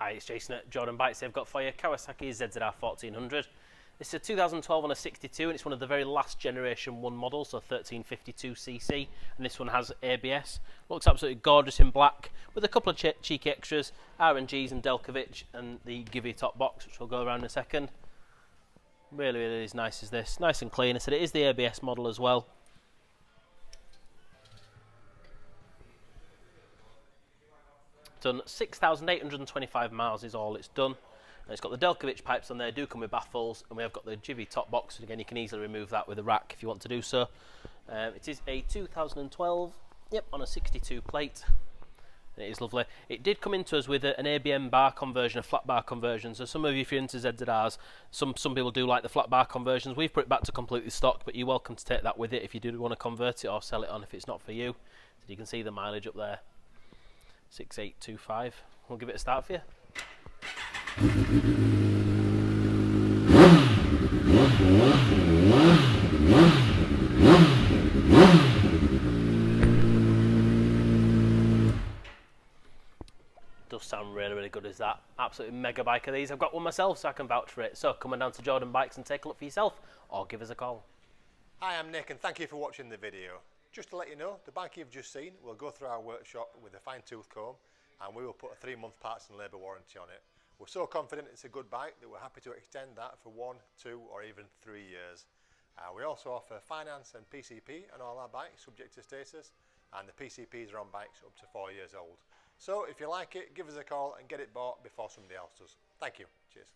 Hi, it's Jason at Jordan Bikes. They've got for you Kawasaki ZZR1400. This is a 2012 on a 62 and it's one of the very last generation 1 models, so 1352cc, and this one has ABS. Looks absolutely gorgeous in black with a couple of cheeky extras, R&Gs and Delkovich, and the Givey top box, which we'll go around in a second. Really is nice as this, nice and clean. I said it is the ABS model as well. Done 6,825 miles is all it's done. And it's got the Delkovich pipes on there, do come with baffles, and we have got the Givey top box, and again you can easily remove that with a rack if you want to do so. It is a 2012, yep, on a 62 plate. It is lovely. It did come into us with an ABM bar conversion, a flat bar conversion, so some of you, if you're into ZZRs, some people do like the flat bar conversions. We've put it back to completely stock, but you're welcome to take that with it if you do want to convert it or sell it on if it's not for you. So you can see the mileage up there. 6825. We'll give it a start for you. Does sound really good as that. Absolutely mega bike of these. I've got one myself, so I can vouch for it. So come on down to Jordan Bikes and take a look for yourself, or give us a call. Hi, I'm Nick and thank you for watching the video. Just to let you know, the bike you've just seen will go through our workshop with a fine-tooth comb, and we will put a 3-month parts and labour warranty on it. We're so confident it's a good bike that we're happy to extend that for 1, 2 or even 3 years. We also offer finance and PCP on all our bikes subject to status, and the PCPs are on bikes up to 4 years old. So if you like it, give us a call and get it bought before somebody else does. Thank you. Cheers.